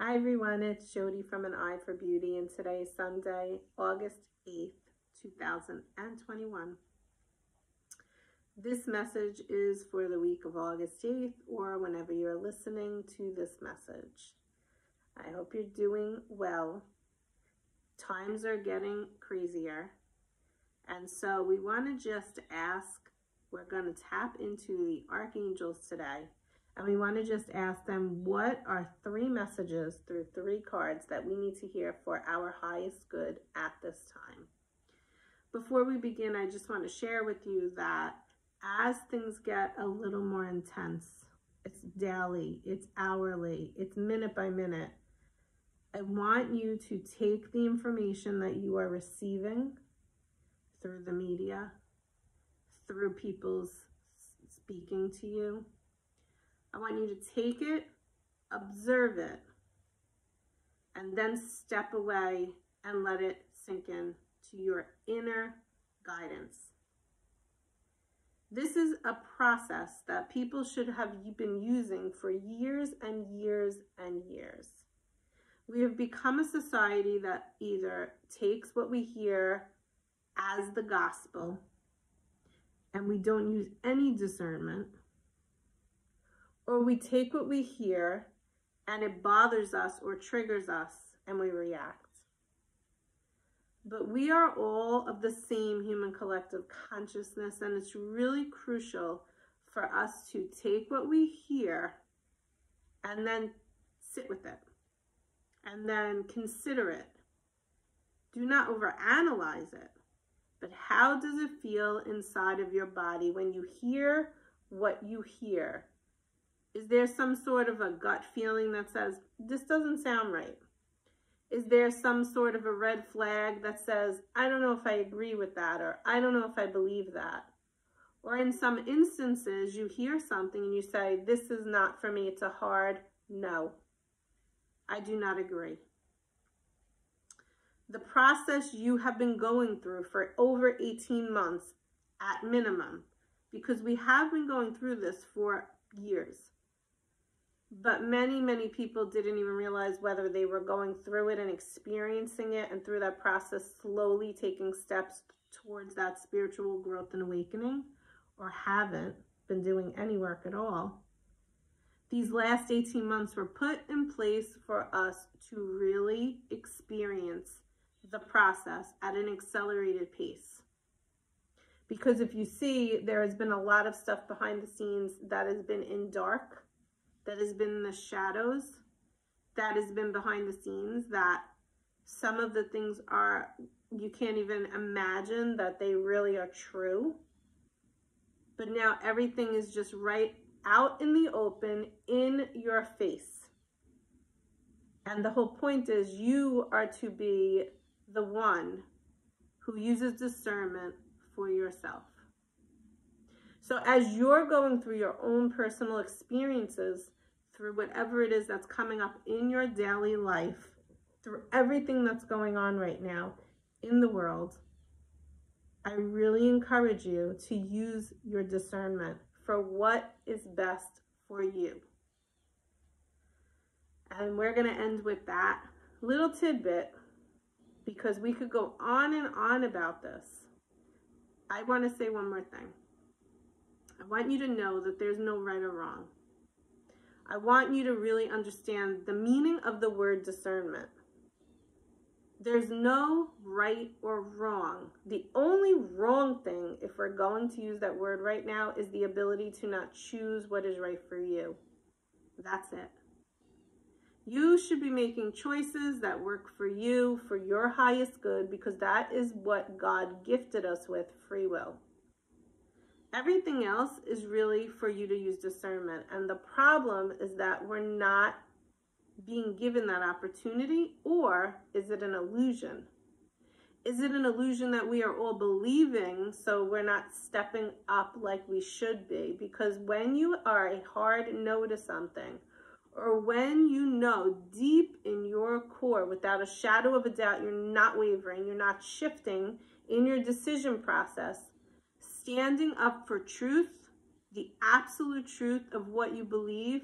Hi everyone, it's Jody from An Eye for Beauty, and today is Sunday, August 8th, 2021. This message is for the week of August 8th or whenever you're listening to this message. I hope you're doing well. Times are getting crazier, and so we want to just ask, we're going to tap into the Archangels today. And we want to just ask them, what are 3 messages through 3 cards that we need to hear for our highest good at this time? Before we begin, I just want to share with you that as things get a little more intense, it's daily, it's hourly, it's minute by minute, I want you to take the information that you are receiving through the media, through people's speaking to you. I want you to take it, observe it, and then step away and let it sink in to your inner guidance. This is a process that people should have been using for years and years and years. We have become a society that either takes what we hear as the gospel and we don't use any discernment, or we take what we hear and it bothers us or triggers us and we react. But we are all of the same human collective consciousness, and it's really crucial for us to take what we hear and then sit with it and then consider it. Do not overanalyze it, but how does it feel inside of your body when you hear what you hear? Is there some sort of a gut feeling that says, this doesn't sound right? Is there some sort of a red flag that says, I don't know if I agree with that, or I don't know if I believe that? Or in some instances, you hear something and you say, this is not for me, it's a hard no. I do not agree. The process you have been going through for over 18 months at minimum, because we have been going through this for years. But many people didn't even realize whether they were going through it and experiencing it, and through that process slowly taking steps towards that spiritual growth and awakening, or haven't been doing any work at all. These last 18 months were put in place for us to really experience the process at an accelerated pace. Because if you see, there has been a lot of stuff behind the scenes that has been in dark, that has been in the shadows, that has been behind the scenes, that some of the things are, you can't even imagine that they really are true. But now everything is just right out in the open, in your face. And the whole point is you are to be the one who uses discernment for yourself. So as you're going through your own personal experiences, through whatever it is that's coming up in your daily life, through everything that's going on right now in the world, I really encourage you to use your discernment for what is best for you. And we're going to end with that little tidbit, because we could go on and on about this. I want to say one more thing. I want you to know that there's no right or wrong. I want you to really understand the meaning of the word discernment. There's no right or wrong. The only wrong thing, if we're going to use that word right now, is the ability to not choose what is right for you. That's it. You should be making choices that work for you, for your highest good, because that is what God gifted us with, free will. Everything else is really for you to use discernment. And the problem is that we're not being given that opportunity. Or is it an illusion? Is it an illusion that we are all believing, so we're not stepping up like we should be? Because when you are a hard no to something, or when you know deep in your core, without a shadow of a doubt, you're not wavering, you're not shifting in your decision process, standing up for truth, the absolute truth of what you believe,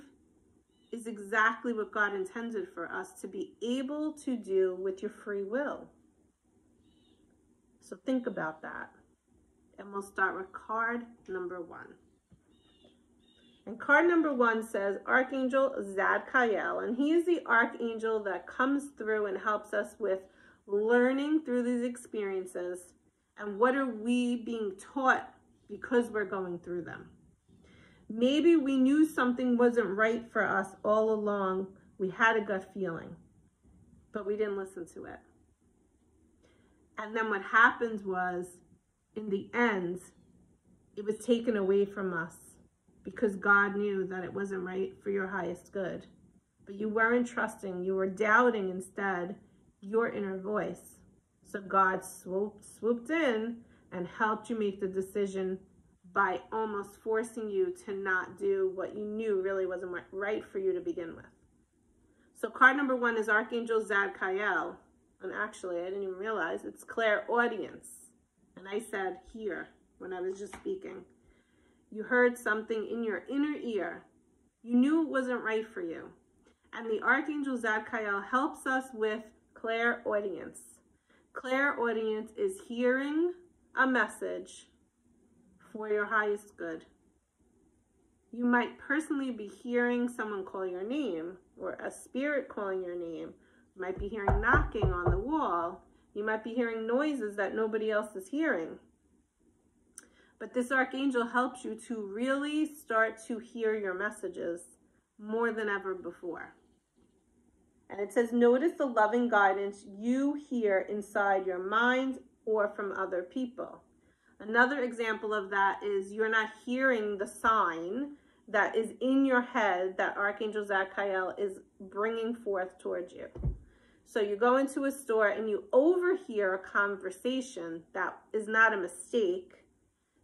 is exactly what God intended for us to be able to do with your free will. So think about that. And we'll start with card number 1. And card number 1 says Archangel Zadkiel, and he is the archangel that comes through and helps us with learning through these experiences and what are we being taught because we're going through them. Maybe we knew something wasn't right for us all along. We had a gut feeling, but we didn't listen to it. And then what happened was, in the end, it was taken away from us because God knew that it wasn't right for your highest good. But you weren't trusting. You were doubting instead your inner voice. So God swooped in and helped you make the decision by almost forcing you to not do what you knew really wasn't right for you to begin with. So card number 1 is Archangel Zadkiel. And actually, I didn't even realize it's clairaudience. And I said here when I was just speaking. You heard something in your inner ear. You knew it wasn't right for you. And the Archangel Zadkiel helps us with clairaudience. Clairaudience is hearing a message for your highest good. You might personally be hearing someone call your name or a spirit calling your name. You might be hearing knocking on the wall. You might be hearing noises that nobody else is hearing. But this archangel helps you to really start to hear your messages more than ever before. And it says, notice the loving guidance you hear inside your mind or from other people. Another example of that is you're not hearing the sign that is in your head that Archangel Zadkiel is bringing forth towards you. So you go into a store and you overhear a conversation that is not a mistake,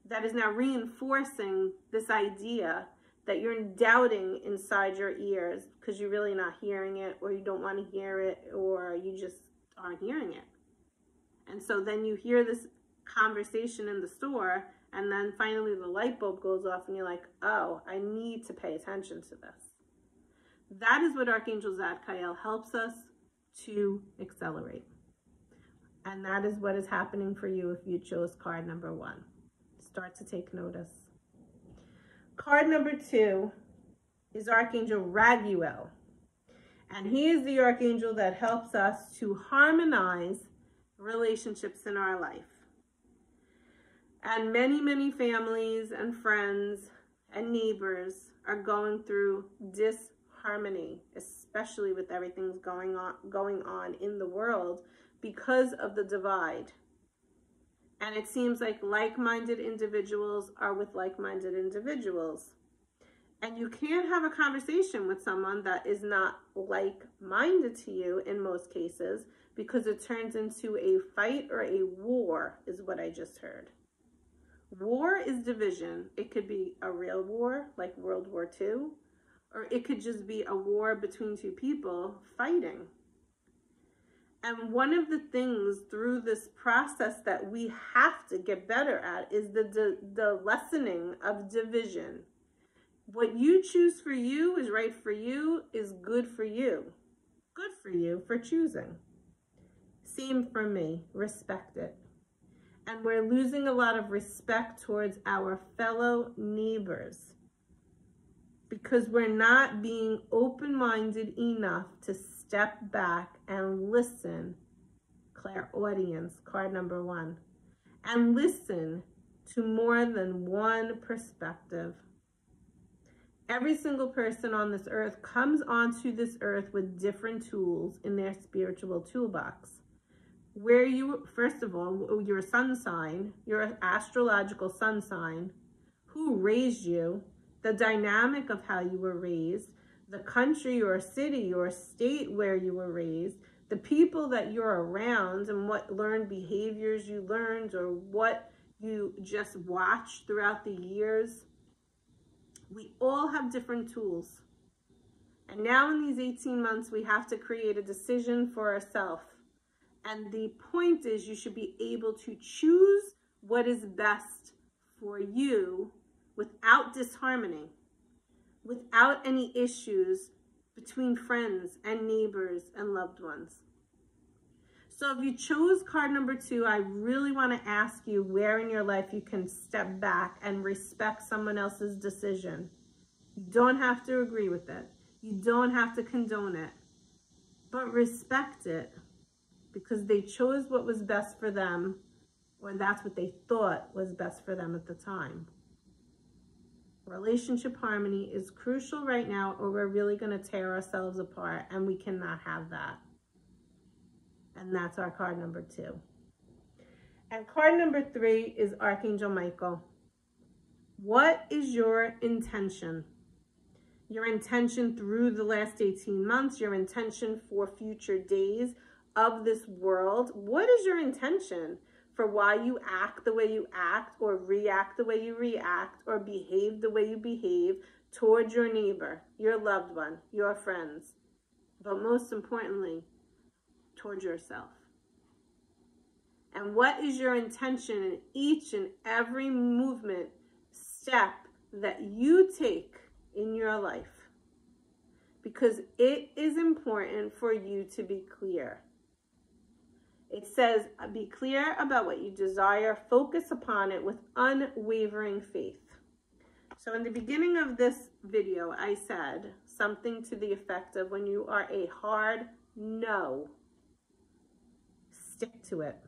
that is now reinforcing this idea that you're doubting inside your ears because you're really not hearing it, or you don't want to hear it, or you just aren't hearing it. And so then you hear this conversation in the store, and then finally the light bulb goes off and you're like, oh, I need to pay attention to this. That is what Archangel Zadkiel helps us to accelerate. And that is what is happening for you if you chose card number 1. Start to take notice. Card number 2 is Archangel Raguel. And he is the archangel that helps us to harmonize relationships in our life. And many, many families and friends and neighbors are going through disharmony, especially with everything going on in the world because of the divide. And it seems like like-minded individuals are with like-minded individuals. And you can't have a conversation with someone that is not like-minded to you in most cases, because it turns into a fight or a war, is what I just heard. War is division. It could be a real war, like World War II, or it could just be a war between two people fighting. And one of the things through this process that we have to get better at is the lessening of division. What you choose for you is right for you, is good for you. Good for you for choosing. Same for me. Respect it. And we're losing a lot of respect towards our fellow neighbors because we're not being open-minded enough to step back and listen. Clairaudience, card number 1. And listen to more than one perspective. Every single person on this earth comes onto this earth with different tools in their spiritual toolbox. Where you, first of all, your sun sign, your astrological sun sign, who raised you, the dynamic of how you were raised, the country or city or state where you were raised, the people that you're around and what learned behaviors you learned or what you just watched throughout the years. We all have different tools. And now in these 18 months, we have to create a decision for ourselves. And the point is, you should be able to choose what is best for you without disharmony, without any issues between friends and neighbors and loved ones. So if you chose card number 2, I really want to ask you where in your life you can step back and respect someone else's decision. You don't have to agree with it. You don't have to condone it, but respect it because they chose what was best for them, or that's what they thought was best for them at the time. Relationship harmony is crucial right now, or we're really going to tear ourselves apart, and we cannot have that. And that's our card number 2. And card number 3 is Archangel Michael. What is your intention? Your intention through the last 18 months, your intention for future days of this world. What is your intention for why you act the way you act, or react the way you react, or behave the way you behave towards your neighbor, your loved one, your friends, but most importantly, towards yourself? And what is your intention in each and every movement, step that you take in your life? Because it is important for you to be clear. It says, be clear about what you desire, focus upon it with unwavering faith. So in the beginning of this video, I said something to the effect of, when you are a hard no, stick to it.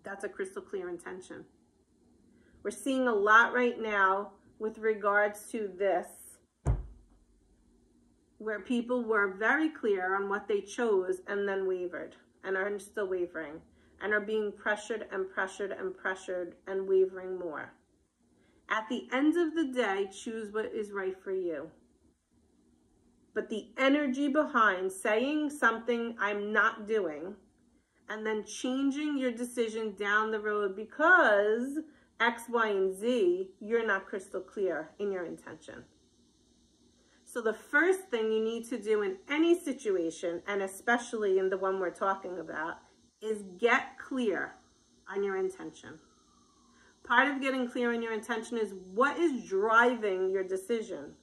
That's a crystal clear intention. We're seeing a lot right now with regards to this, where people were very clear on what they chose and then wavered, and are still wavering, and are being pressured and pressured and pressured and wavering more. At the end of the day, choose what is right for you. But the energy behind saying something I'm not doing, and then changing your decision down the road because X, Y, and Z, you're not crystal clear in your intention. So the first thing you need to do in any situation, and especially in the one we're talking about, is get clear on your intention. Part of getting clear on your intention is, what is driving your decision?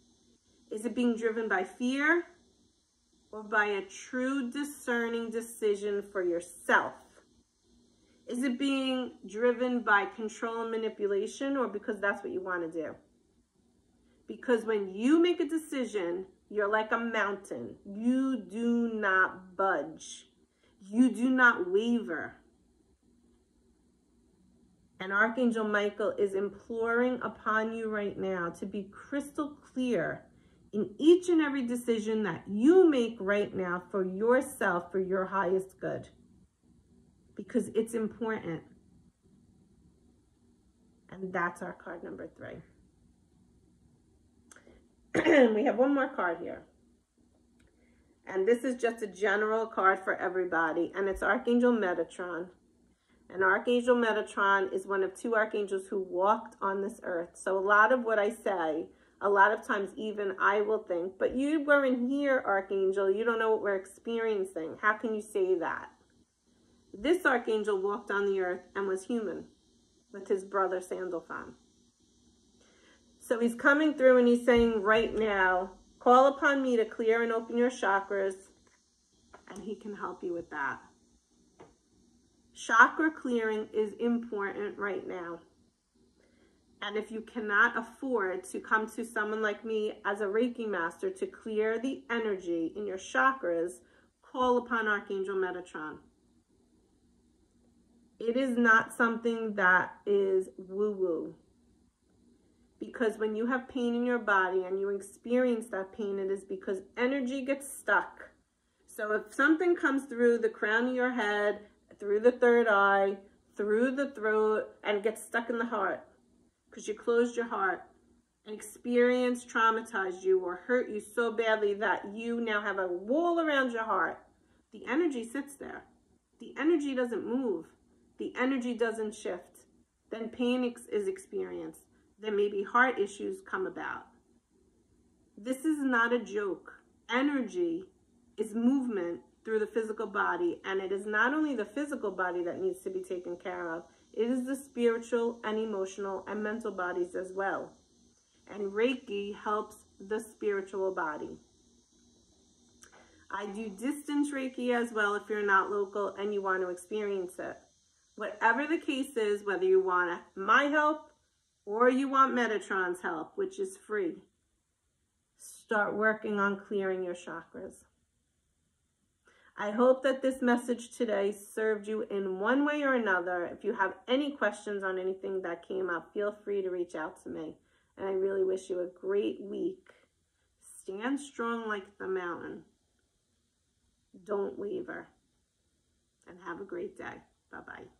Is it being driven by fear, or by a true discerning decision for yourself? Is it being driven by control and manipulation, or because that's what you want to do? Because when you make a decision, you're like a mountain. You do not budge. You do not waver. And Archangel Michael is imploring upon you right now to be crystal clear in each and every decision that you make right now for yourself, for your highest good. Because it's important. And that's our card number 3. We have one more card here. And this is just a general card for everybody. And it's Archangel Metatron. And Archangel Metatron is one of 2 archangels who walked on this earth. So a lot of what I say, a lot of times even I will think, but you weren't here, Archangel. You don't know what we're experiencing. How can you say that? This archangel walked on the earth and was human with his brother Sandalphon. So he's coming through and he's saying right now, call upon me to clear and open your chakras, and he can help you with that. Chakra clearing is important right now. And if you cannot afford to come to someone like me as a Reiki master to clear the energy in your chakras, call upon Archangel Metatron. It is not something that is woo-woo. Because when you have pain in your body and you experience that pain, it is because energy gets stuck. So if something comes through the crown of your head, through the third eye, through the throat, and gets stuck in the heart, because you closed your heart, an experience traumatized you or hurt you so badly that you now have a wall around your heart, the energy sits there. The energy doesn't move. The energy doesn't shift. Then pain is experienced. Then maybe heart issues come about. This is not a joke. Energy is movement through the physical body, and it is not only the physical body that needs to be taken care of, it is the spiritual and emotional and mental bodies as well. And Reiki helps the spiritual body. I do distance Reiki as well if you're not local and you want to experience it. Whatever the case is, whether you want my help or you want Metatron's help, which is free, start working on clearing your chakras. I hope that this message today served you in one way or another. If you have any questions on anything that came up, feel free to reach out to me. And I really wish you a great week. Stand strong like the mountain. Don't waver. And have a great day. Bye-bye.